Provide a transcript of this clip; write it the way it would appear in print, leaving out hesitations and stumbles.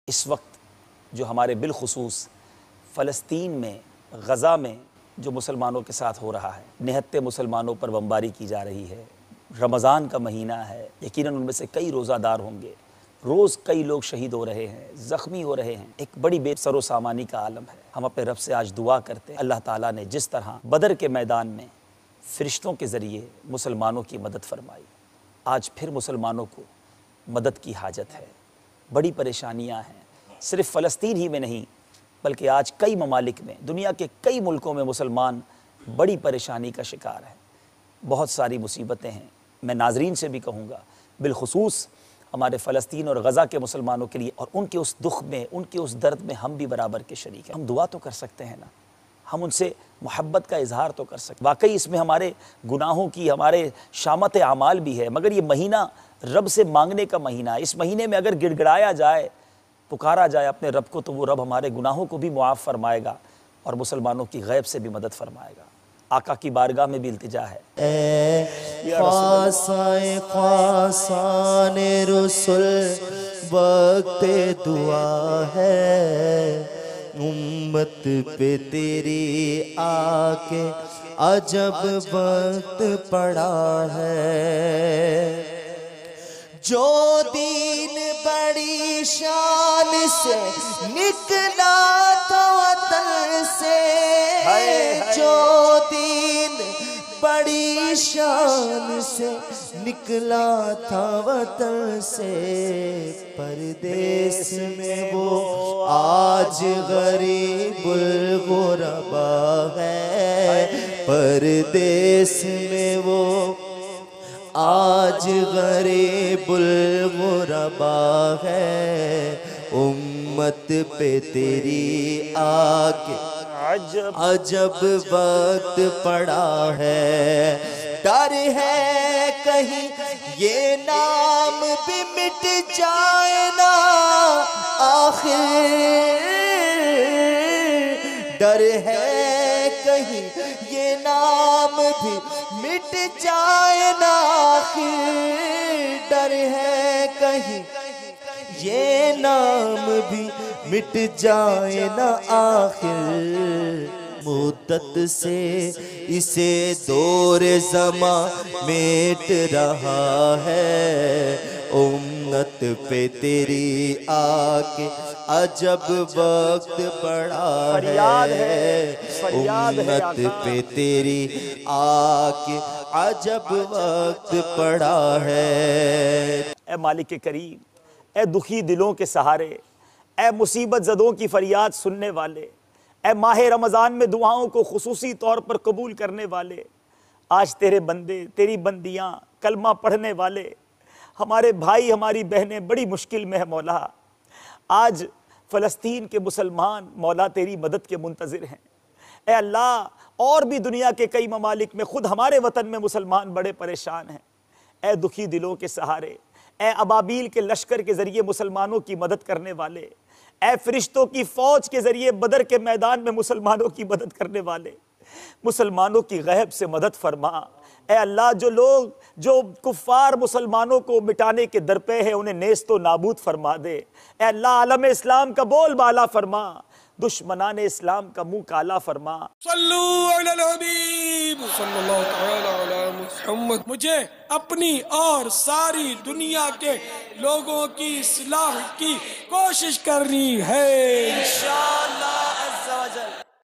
اس وقت جو ہمارے بالخصوص فلسطین میں غزہ میں جو مسلمانوں کے ساتھ ہو رہا ہے، نہتے مسلمانوں پر بمباری کی جا رہی ہے، رمضان کا مہینہ ہے، یقیناً ان میں سے کئی روزہ دار ہوں گے، روز کئی لوگ شہید ہو رہے ہیں، زخمی ہو رہے ہیں، ایک بڑی بے سر و سامانی کا عالم ہے۔ ہم اپنے رب سے آج دعا کرتے ہیں اللہ تعالیٰ نے جس طرح بدر کے میدان میں فرشتوں کے ذریعے مسلمانوں کی مدد فرمائی، آج پھر مسلمانوں کو مدد کی حاجت ہے۔ بڑی پریشانیاں ہیں، صرف فلسطین ہی میں نہیں بلکہ آج کئی ممالک میں، دنیا کے کئی ملکوں میں مسلمان بڑی پریشانی کا شکار ہیں، بہت ساری مصیبتیں ہیں۔ میں ناظرین سے بھی کہوں گا، بالخصوص ہمارے فلسطین اور غزہ کے مسلمانوں کے لیے، اور ان کے اس دکھ میں، ان کے اس درد میں ہم بھی برابر کے شریک ہیں۔ ہم دعا تو کر سکتے ہیں نا، ہم ان سے محبت کا اظہار تو کر سکتے ہیں۔ واقعی اس میں ہمارے گناہوں کی، ہمارے شامت اعمال بھی ہے، مگر یہ مہینہ رب سے مانگنے کا مہینہ ہے۔ اس مہینے میں اگر گڑ گڑایا جائے، پکارا جائے اپنے رب کو، تو وہ رب ہمارے گناہوں کو بھی معاف فرمائے گا اور مسلمانوں کی غیب سے بھی مدد فرمائے گا۔ آقا کی بارگاہ میں بھی التجا ہے، اے خاصان رسول وقت دعا ہے، امت پہ تیری آ کے عجب وقت پڑا ہے۔ جو دین بڑی شان سے نکلا تھا وطن سے، جو دین بڑی شان سے نکلا تھا وطن سے، پردیس میں وہ آج غریب الغربا ہے، پردیس میں وہ آج غریب الغربا ہے، امت پہ تیری آ کے عجب وقت پڑا ہے۔ ڈر ہے کہیں یہ نام بھی مٹ جائے نا آخر، ڈر ہے کہیں یہ نام بھی مٹ جائے نا آخر، ڈر ہے کہیں یہ نام بھی مٹ جائے نا آخر، مدت سے اسے دور زمان میٹ رہا ہے، امت پہ تیری آ کے عجب وقت پڑا ہے، امت پہ تیری آ کے عجب وقت پڑا ہے۔ اے مالک کریم، اے دکھی دلوں کے سہارے، اے مصیبت زدوں کی فریاد سننے والے، اے ماہ رمضان میں دعاؤں کو خصوصی طور پر قبول کرنے والے، آج تیرے بندے، تیری بندیاں، کلمہ پڑھنے والے، ہمارے بھائی، ہماری بہنیں بڑی مشکل میں ہے مولا۔ آج فلسطین کے مسلمان مولا تیری مدد کے منتظر ہیں۔ اے اللہ، اور بھی دنیا کے کئی ممالک میں، خود ہمارے وطن میں مسلمان بڑے پریشان ہیں۔ اے دکھی دلوں کے سہارے، اے ابابیل کے لشکر کے ذریعے مسلمانوں کی مدد کرنے والے، اے فرشتوں کی فوج کے ذریعے بدر کے میدان میں مسلمانوں کی مدد کرنے والے، مسلمانوں کی غیب سے مدد فرما۔ اے اللہ، جو لوگ، جو کفار مسلمانوں کو مٹانے کے درپے ہیں، انہیں نیست و نابود فرما دے۔ اے اللہ، عالم اسلام کا بول بالا فرما، دشمنان اسلام کا منہ کالا فرما۔ صلو علی الحبیب صلی اللہ تعالی علی محمد۔ مجھے اپنی اور ساری دنیا کے لوگوں کی اصلاح کی کوشش کرنی ہے۔